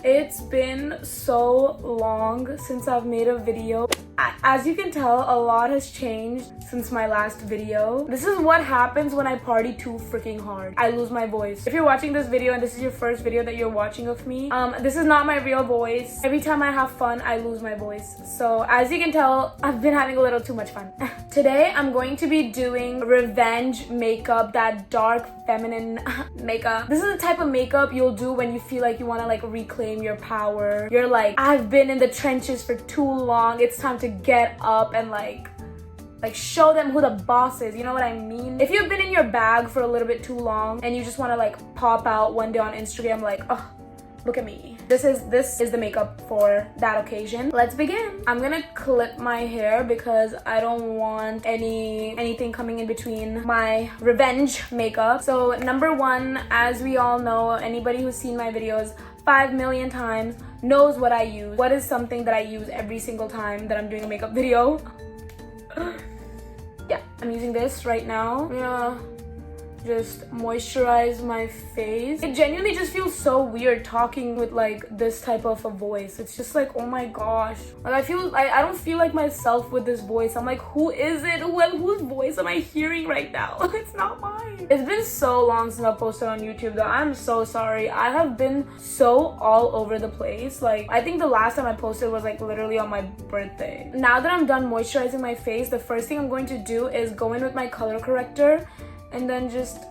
It's been so long since I've made a video. As you can tell, a lot has changed since my last video. This is what happens when I party too freaking hard. I lose my voice. If you're watching this video and this is your first video that you're watching of me, this is not my real voice. Every time I have fun, I lose my voice. So as you can tell, I've been having a little too much fun. Today, I'm going to be doing revenge makeup, that dark feminine makeup. This is the type of makeup you'll do when you feel like you want to like reclaim your power. You're like, I've been in the trenches for too long. It's time to get up and like show them who the boss is. You know what I mean? If you've been in your bag for a little bit too long and you just want to like pop out one day on Instagram like, oh, look at me. This is the makeup for that occasion. Let's begin. I'm gonna clip my hair because I don't want anything coming in between my revenge makeup. So number one, as we all know, anybody who's seen my videos 5 million times knows what I use. What is something that I use every single time that I'm doing a makeup video? Yeah, I'm using this right now. I'm gonna just moisturize my face. It genuinely just feels so weird talking with like this type of a voice. It's just like, oh my gosh, like I don't feel like myself with this voice. I'm like, who is it? Whose voice am I hearing right now? It's not mine. It's been so long since I posted on YouTube though. I'm so sorry. I have been so all over the place. Like I think the last time I posted was like literally on my birthday. Now that I'm done moisturizing my face, the first thing I'm going to do is go in with my color corrector and then just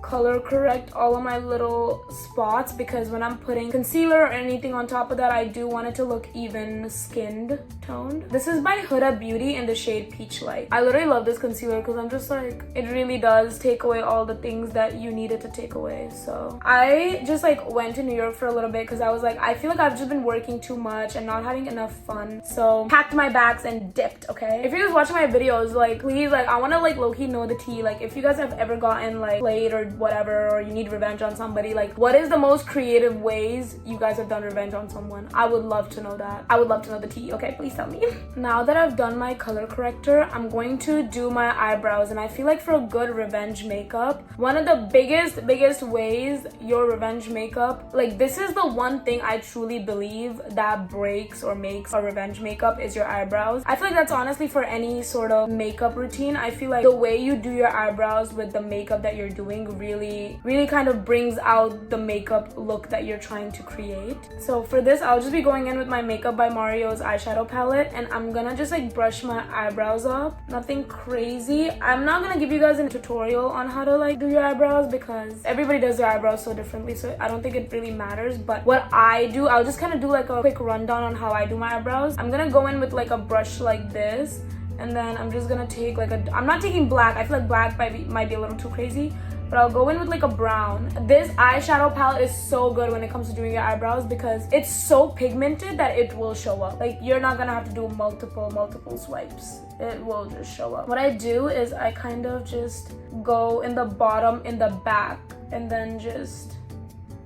color correct all of my little spots, because when I'm putting concealer or anything on top of that, I do want it to look even skinned toned. This is by Huda Beauty in the shade Peach Light. I literally love this concealer because I'm just like, it really does take away all the things that you needed to take away. So I just like went to New York for a little bit because I was like, I feel like I've just been working too much and not having enough fun. So packed my bags and dipped, okay? If you're just watching my videos, like please, like I want to like low-key know the tea. Like if you guys have ever gotten like played or whatever, or you need revenge on somebody, like what is the most creative ways you guys have done revenge on someone? I would love to know that. I would love to know the tea. Okay, please tell me. Now that I've done my color corrector, I'm going to do my eyebrows. And I feel like for a good revenge makeup, one of the biggest ways your revenge makeup, like this is the one thing I truly believe that breaks or makes a revenge makeup is your eyebrows. I feel like that's honestly for any sort of makeup routine. I feel like the way you do your eyebrows with the makeup that you're doing really kind of brings out the makeup look that you're trying to create. So for this, I'll just be going in with my Makeup by Mario's eyeshadow palette, and I'm gonna just like brush my eyebrows up. Nothing crazy. I'm not gonna give you guys a tutorial on how to like do your eyebrows because everybody does their eyebrows so differently, so I don't think it really matters. But what I do, I'll just kind of do like a quick rundown on how I do my eyebrows. I'm gonna go in with like a brush like this, and then I'm just gonna take like I'm not taking black. I feel like black might be a little too crazy, but I'll go in with like a brown. This eyeshadow palette is so good when it comes to doing your eyebrows because it's so pigmented that it will show up. Like you're not gonna have to do multiple swipes. It will just show up. What I do is I kind of just go in the bottom, in the back, and then just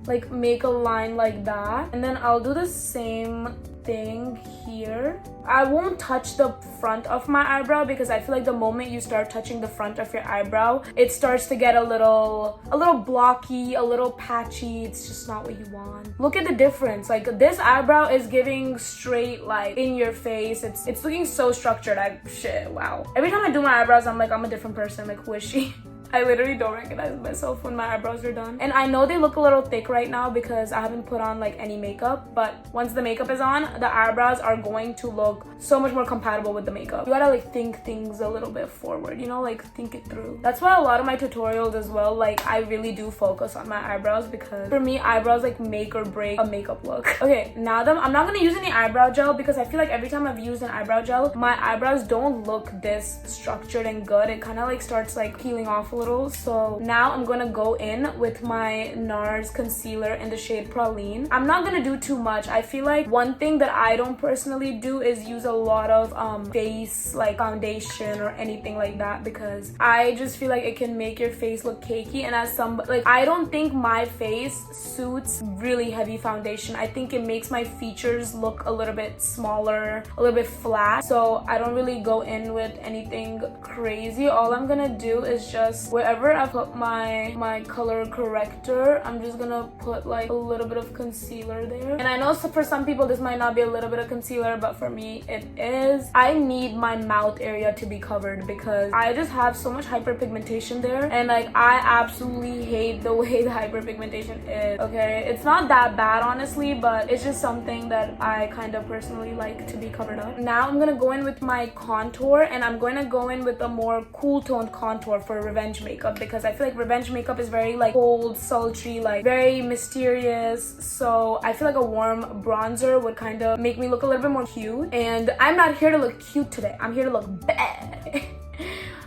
like make a line like that. And then I'll do the same thing here. I won't touch the front of my eyebrow because I feel like the moment you start touching the front of your eyebrow, it starts to get a little blocky, a little patchy. It's just not what you want. Look at the difference. Like this eyebrow is giving straight like in your face. It's looking so structured. Shit, wow. Every time I do my eyebrows, I'm like, I'm a different person. Like, who is she? I literally don't recognize myself when my eyebrows are done. And I know they look a little thick right now because I haven't put on like any makeup, but once the makeup is on, the eyebrows are going to look so much more compatible with the makeup. You gotta like think things a little bit forward, you know, like think it through. That's why a lot of my tutorials as well, like I really do focus on my eyebrows because for me, eyebrows like make or break a makeup look. Okay, now that I'm not gonna use any eyebrow gel because I feel like every time I've used an eyebrow gel, my eyebrows don't look this structured and good. It kind of like starts like peeling off a little. So now I'm gonna go in with my NARS concealer in the shade Praline. I'm not gonna do too much. I feel like one thing that I don't personally do is use a lot of face like foundation or anything like that because I just feel like it can make your face look cakey, and as some like I don't think my face suits really heavy foundation. I think it makes my features look a little bit smaller, a little bit flat, so I don't really go in with anything crazy. All I'm gonna do is just wherever I put my color corrector, I'm just gonna put like a little bit of concealer there. And I know for some people this might not be a little bit of concealer, but for me it is. I need my mouth area to be covered because I just have so much hyperpigmentation there, and like I absolutely hate the way the hyperpigmentation is. Okay, it's not that bad honestly, but it's just something that I kind of personally like to be covered up. Now I'm gonna go in with my contour, and I'm going to go in with a more cool toned contour for revenge makeup because I feel like revenge makeup is very like cold, sultry, like very mysterious. So I feel like a warm bronzer would kind of make me look a little bit more cute, and I'm not here to look cute today. I'm here to look bad.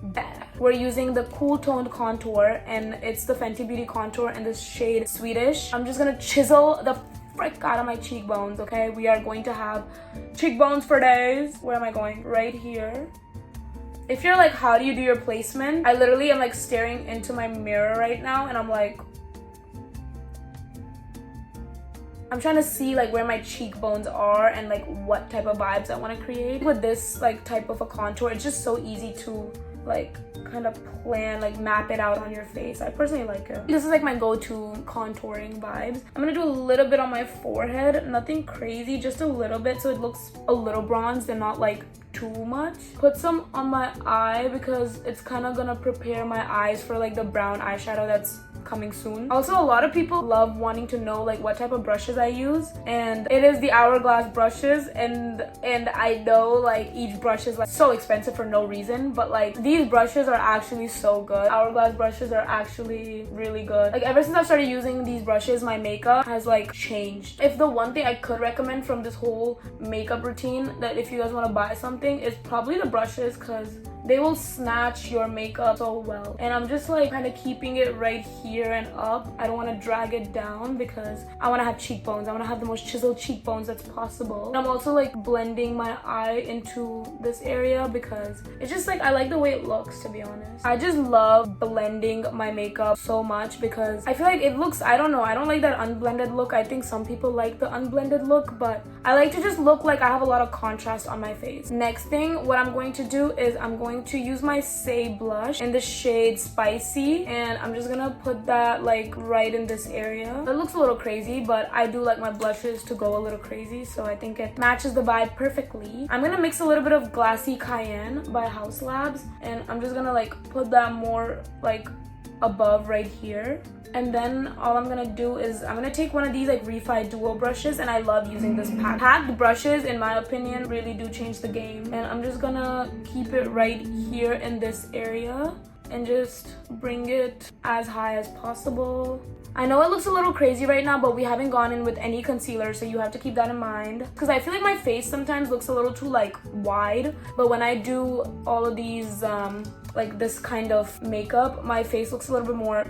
Bad. We're using the cool toned contour, and it's the Fenty Beauty contour in the shade Swedish. I'm just gonna chisel the frick out of my cheekbones. Okay, we are going to have cheekbones for days. Where am I going? Right here. If you're like, how do you do your placement? I literally am like staring into my mirror right now, and I'm like, I'm trying to see like where my cheekbones are and like what type of vibes I want to create. With this like type of a contour, it's just so easy to like kind of plan, like map it out on your face. I personally like it. This is like my go-to contouring vibes. I'm gonna do a little bit on my forehead, nothing crazy, just a little bit so it looks a little bronzed and not like too much. Put some on my eye because it's kind of gonna prepare my eyes for like the brown eyeshadow that's coming soon. Also, a lot of people love wanting to know like what type of brushes I use, and it is the Hourglass brushes, and I know like each brush is like so expensive for no reason, but like these brushes are actually so good. Hourglass brushes are actually really good. Like ever since I started using these brushes, my makeup has like changed. If the one thing I could recommend from this whole makeup routine, that if you guys want to buy something, is probably the brushes, because they will snatch your makeup so well. And I'm just like kind of keeping it right here and up. I don't want to drag it down because I want to have cheekbones. I want to have the most chiseled cheekbones that's possible. And I'm also like blending my eye into this area because it's just like I like the way it looks, to be honest. I just love blending my makeup so much because I feel like it looks, I don't know, I don't like that unblended look. I think some people like the unblended look, but I like to just look like I have a lot of contrast on my face. Next thing, what I'm going to do is I'm going to use my Say blush in the shade Spicy, and I'm just gonna put that like right in this area. It looks a little crazy, but I do like my blushes to go a little crazy, so I think it matches the vibe perfectly. I'm gonna mix a little bit of Glassy Cayenne by House Labs, and I'm just gonna like put that more like above right here. And then all I'm gonna do is I'm gonna take one of these like Refi Duo brushes, and I love using this pack. Packed brushes, in my opinion, really do change the game. And I'm just gonna keep it right here in this area and just bring it as high as possible. I know it looks a little crazy right now, but we haven't gone in with any concealer, so you have to keep that in mind. Because I feel like my face sometimes looks a little too like wide, but when I do all of these like this kind of makeup, my face looks a little bit more,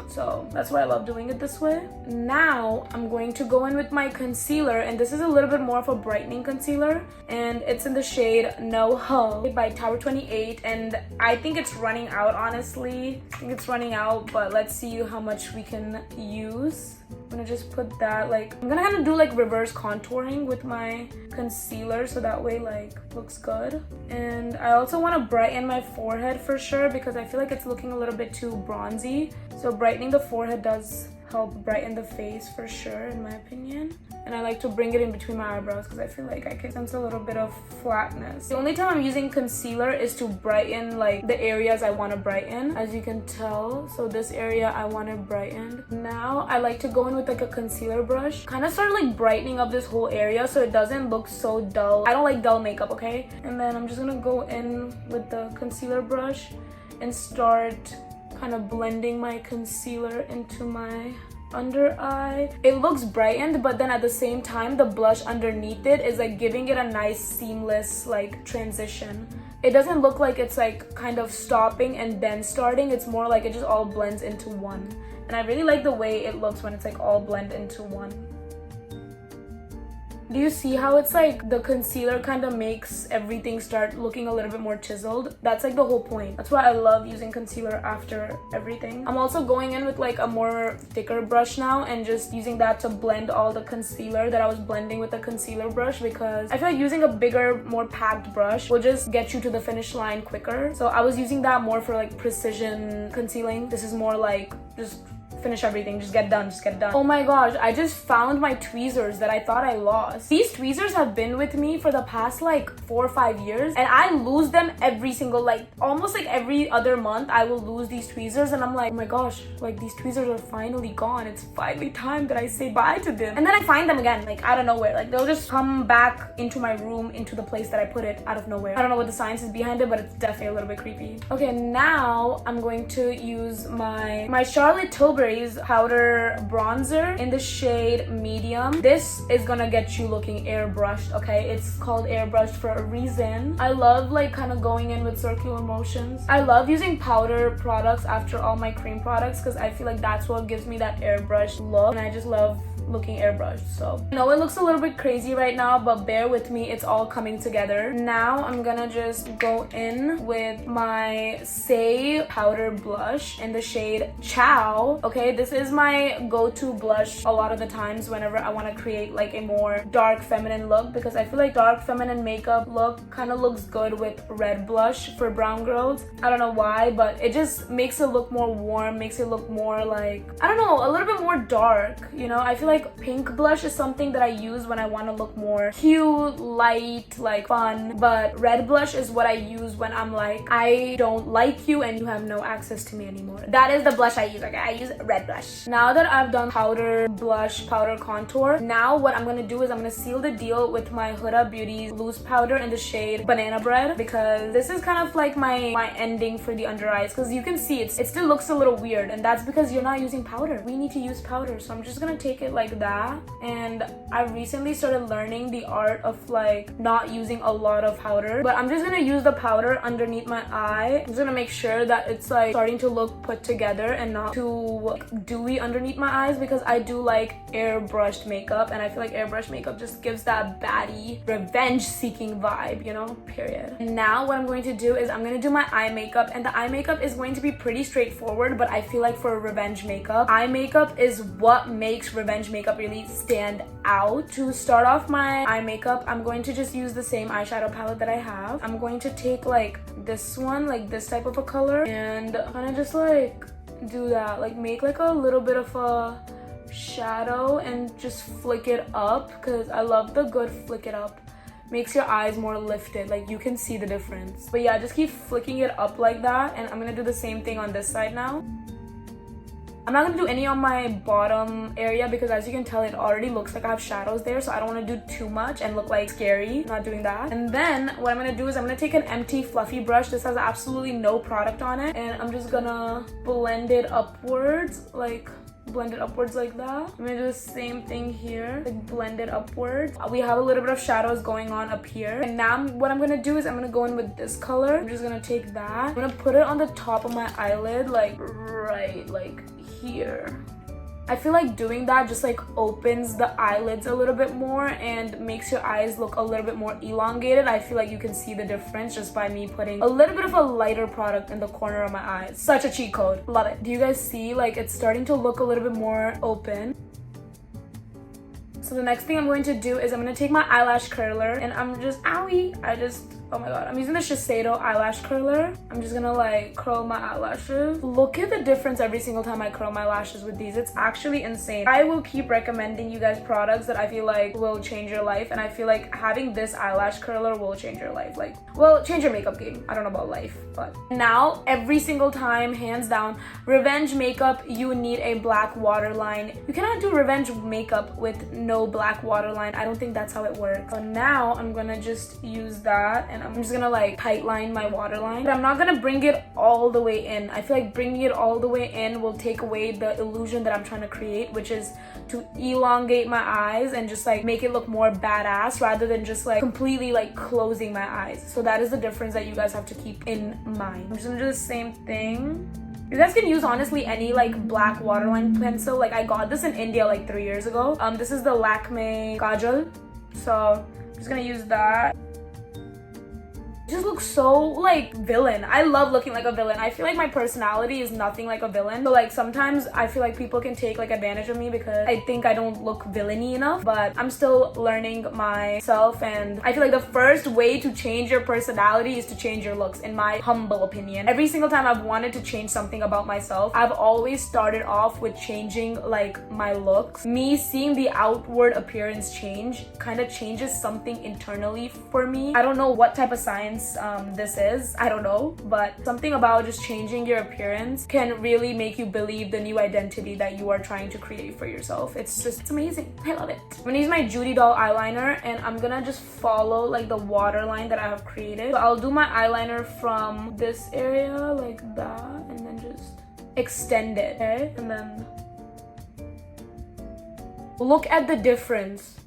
so that's why I love doing it this way. Now I'm going to go in with my concealer, and this is a little bit more of a brightening concealer, and it's in the shade No Ho by Tower 28, and I think it's running out, honestly. I think it's running out, but let's see how much we can use. I'm gonna just put that like, I'm gonna kind of do like reverse contouring with my concealer so that way like looks good. And I also want to brighten my forehead for sure because I feel like it's looking a little bit too bronzy. So brightening the forehead does help brighten the face for sure, in my opinion. And I like to bring it in between my eyebrows because I feel like I can sense a little bit of flatness. The only time I'm using concealer is to brighten like the areas I want to brighten, as you can tell. So this area I want to brighten. Now I like to go in with like a concealer brush, kind of start like brightening up this whole area so it doesn't look so dull. I don't like dull makeup, okay? And then I'm just gonna go in with the concealer brush and start kind of blending my concealer into my under eye. It looks brightened, but then at the same time the blush underneath it is like giving it a nice seamless like transition. It doesn't look like it's like kind of stopping and then starting. It's more like it just all blends into one, and I really like the way it looks when it's like all blend into one. Do you see how it's like the concealer kind of makes everything start looking a little bit more chiseled? That's like the whole point. That's why I love using concealer after everything. I'm also going in with like a more thicker brush now and just using that to blend all the concealer that I was blending with the concealer brush, because I feel like using a bigger, more packed brush will just get you to the finish line quicker. So I was using that more for like precision concealing. This is more like just finish everything, just get done. Oh my gosh, I just found my tweezers that I thought I lost. These tweezers have been with me for the past like 4 or 5 years, and I lose them every single, like almost like every other month I will lose these tweezers, and I'm like, oh my gosh, like these tweezers are finally gone. It's finally time that I say bye to them. And then I find them again, like out of nowhere. Like they'll just come back into my room, into the place that I put it out of nowhere. I don't know what the science is behind it, but it's definitely a little bit creepy. Okay, now I'm going to use my Charlotte Tilbury powder bronzer in the shade medium. This is gonna get you looking airbrushed, okay? It's called airbrushed for a reason. I love like kind of going in with circular motions. I love using powder products after all my cream products because I feel like that's what gives me that airbrushed look, and I just love looking airbrushed. So I know it looks a little bit crazy right now, but bear with me, it's all coming together. Now I'm gonna just go in with my Say powder blush in the shade Chow. Okay, this is my go-to blush a lot of the times whenever I want to create like a more dark feminine look, because I feel like dark feminine makeup look kind of looks good with red blush for brown girls. I don't know why, but it just makes it look more warm, makes it look more like, I don't know, a little bit more dark, you know? I feel like pink blush is something that I use when I want to look more cute, light, like fun, but red blush is what I use when I'm like, I don't like you and you have no access to me anymore. That is the blush I use, okay? I use red blush. Now that I've done powder blush, powder contour, now what I'm gonna do is I'm gonna seal the deal with my Huda Beauty loose powder in the shade Banana Bread, because this is kind of like my ending for the under eyes, because you can see it still looks a little weird, and that's because you're not using powder. We need to use powder, so I'm just gonna take it like that. And I recently started learning the art of like not using a lot of powder, but I'm just gonna use the powder underneath my eye. I'm just gonna make sure that it's like starting to look put together and not too like, dewy underneath my eyes, because I do like airbrushed makeup, and I feel like airbrushed makeup just gives that baddie revenge seeking vibe, you know, period. And now what I'm going to do is I'm gonna do my eye makeup, and the eye makeup is going to be pretty straightforward, but I feel like for revenge makeup, eye makeup is what makes revenge makeup really stand out. To start off my eye makeup, I'm going to just use the same eyeshadow palette that I have. I'm going to take like this one, like this type of a color, and kind of just like do that, like make like a little bit of a shadow and just flick it up, because I love the good flick it up. Makes your eyes more lifted, like you can see the difference. But yeah, just keep flicking it up like that, and I'm gonna do the same thing on this side now. I'm not gonna do any on my bottom area because as you can tell, it already looks like I have shadows there, so I don't want to do too much and look like scary. I'm not doing that. And then what I'm gonna do is I'm gonna take an empty fluffy brush. This has absolutely no product on it, and I'm just gonna blend it upwards, like that. I'm gonna do the same thing here, like blend it upwards. We have a little bit of shadows going on up here, and now what I'm gonna do is I'm gonna go in with this color. I'm just gonna take that, I'm gonna put it on the top of my eyelid, like right like here. I feel like doing that just like opens the eyelids a little bit more and makes your eyes look a little bit more elongated. I feel like you can see the difference just by me putting a little bit of a lighter product in the corner of my eyes. Such a cheat code. Love it. Do you guys see like it's starting to look a little bit more open? So the next thing I'm going to do is I'm going to take my eyelash curler, and I'm just, oh my god, I'm using the Shiseido eyelash curler. I'm just gonna like curl my eyelashes. Look at the difference every single time I curl my lashes with these. It's actually insane. I will keep recommending you guys products that I feel like will change your life, and I feel like having this eyelash curler will change your life. Like, well, change your makeup game. I don't know about life, but now every single time, hands down, revenge makeup, you need a black waterline. You cannot do revenge makeup with no black waterline. I don't think that's how it works. So now I'm gonna just use that, and I'm just gonna like tight line my waterline, but I'm not gonna bring it all the way in. I feel like bringing it all the way in will take away the illusion that I'm trying to create, which is to elongate my eyes and just like make it look more badass rather than just like completely like closing my eyes. So that is the difference that you guys have to keep in mind. I'm just gonna do the same thing. You guys can use honestly any like black waterline pencil. Like I got this in India like 3 years ago. This is the Lakme Kajal. So I'm just gonna use that. It just looks so like villain. I love looking like a villain. I feel like my personality is nothing like a villain. So like sometimes I feel like people can take like advantage of me because I think I don't look villainy enough, but I'm still learning myself, and I feel like the first way to change your personality is to change your looks, in my humble opinion. Every single time I've wanted to change something about myself, I've always started off with changing like my looks. Me seeing the outward appearance change kind of changes something internally for me. I don't know what type of science this is, I don't know, but something about just changing your appearance can really make you believe the new identity that you are trying to create for yourself. It's amazing. I love it. I'm gonna use my Judy Doll eyeliner, and I'm gonna just follow like the waterline that I have created. So I'll do my eyeliner from this area like that, and then just extend it, okay? And then look at the difference.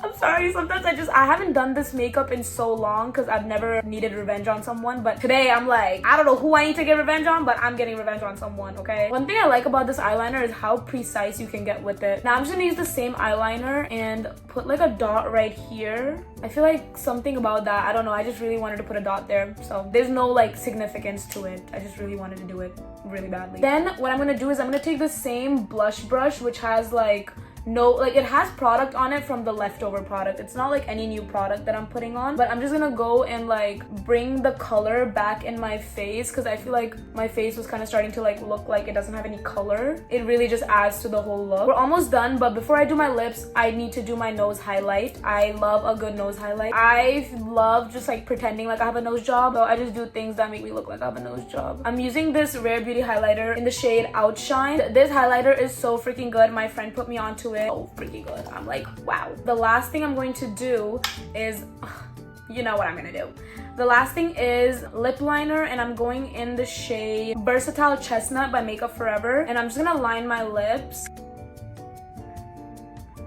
I'm sorry, sometimes I haven't done this makeup in so long because I've never needed revenge on someone, but today I'm like, I don't know who I need to get revenge on, but I'm getting revenge on someone, okay? One thing I like about this eyeliner is how precise you can get with it. Now I'm just gonna use the same eyeliner and put like a dot right here. I feel like something about that, I don't know, I just really wanted to put a dot there, so there's no like significance to it. I just really wanted to do it really badly. Then what I'm gonna do is I'm gonna take the same blush brush, which has like it has product on it from the leftover product. It's not like any new product that I'm putting on, but I'm just gonna go and like bring the color back in my face because I feel like my face was kind of starting to like look like it doesn't have any color. It really just adds to the whole look. We're almost done, but before I do my lips, I need to do my nose highlight. I love a good nose highlight. I love just like pretending like I have a nose job, so I just do things that make me look like I have a nose job. I'm using this Rare Beauty highlighter in the shade Outshine. This highlighter is so freaking good. My friend put me onto it. Oh, freaking good. I'm like, wow. The last thing I'm going to do is, you know what I'm gonna do. The last thing is lip liner, and I'm going in the shade Versatile Chestnut by Makeup Forever, and I'm just gonna line my lips.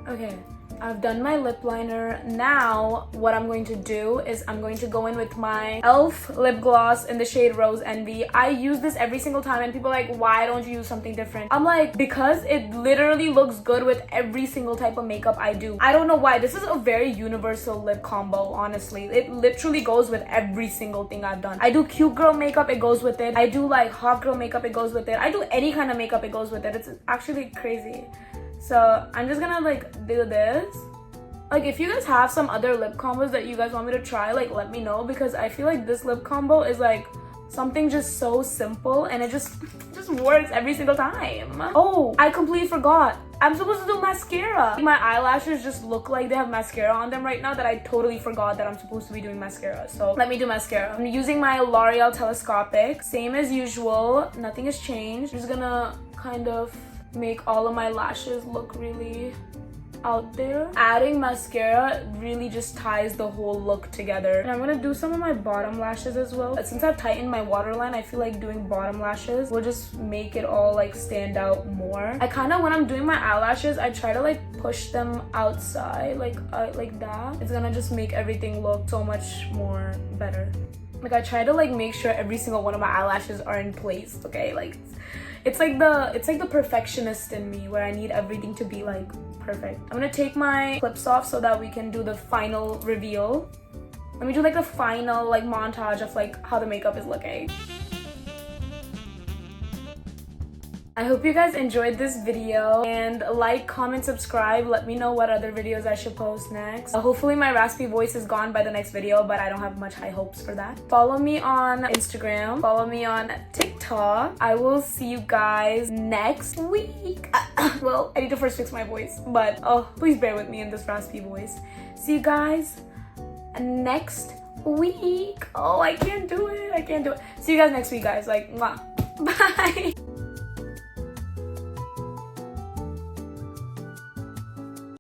Okay, I've done my lip liner. Now what I'm going to do is I'm going to go in with my e.l.f. lip gloss in the shade Rose Envy. I use this every single time, and people are like, why don't you use something different? I'm like, because it literally looks good with every single type of makeup I do. I don't know why. This is a very universal lip combo, honestly. It literally goes with every single thing I've done. I do cute girl makeup, it goes with it. I do like hot girl makeup, it goes with it. I do any kind of makeup, it goes with it. It's actually crazy. So I'm just gonna like do this. Like if you guys have some other lip combos that you guys want me to try, like let me know, because I feel like this lip combo is like something just so simple and it just works every single time. Oh, I completely forgot. I'm supposed to do mascara. My eyelashes just look like they have mascara on them right now that I totally forgot that I'm supposed to be doing mascara. So let me do mascara. I'm using my L'Oreal Telescopic. Same as usual. Nothing has changed. I'm just gonna kind of make all of my lashes look really out there. Adding mascara really just ties the whole look together. And I'm gonna do some of my bottom lashes as well. Since I've tightened my waterline, I feel like doing bottom lashes will just make it all like stand out more. I kind of, when I'm doing my eyelashes, I try to like push them outside like that. It's gonna just make everything look so much more better. Like I try to like make sure every single one of my eyelashes are in place, okay? Like it's like the perfectionist in me where I need everything to be like perfect. I'm gonna take my clips off so that we can do the final reveal. Let me do like the final like montage of like how the makeup is looking. I hope you guys enjoyed this video, and like, comment, subscribe. Let me know what other videos I should post next. Hopefully my raspy voice is gone by the next video, but I don't have much high hopes for that. Follow me on Instagram. Follow me on TikTok. I will see you guys next week. Well, I need to first fix my voice, but oh, please bear with me in this raspy voice. See you guys next week. Oh, I can't do it. I can't do it. See you guys next week, guys. Like, mwah. Bye.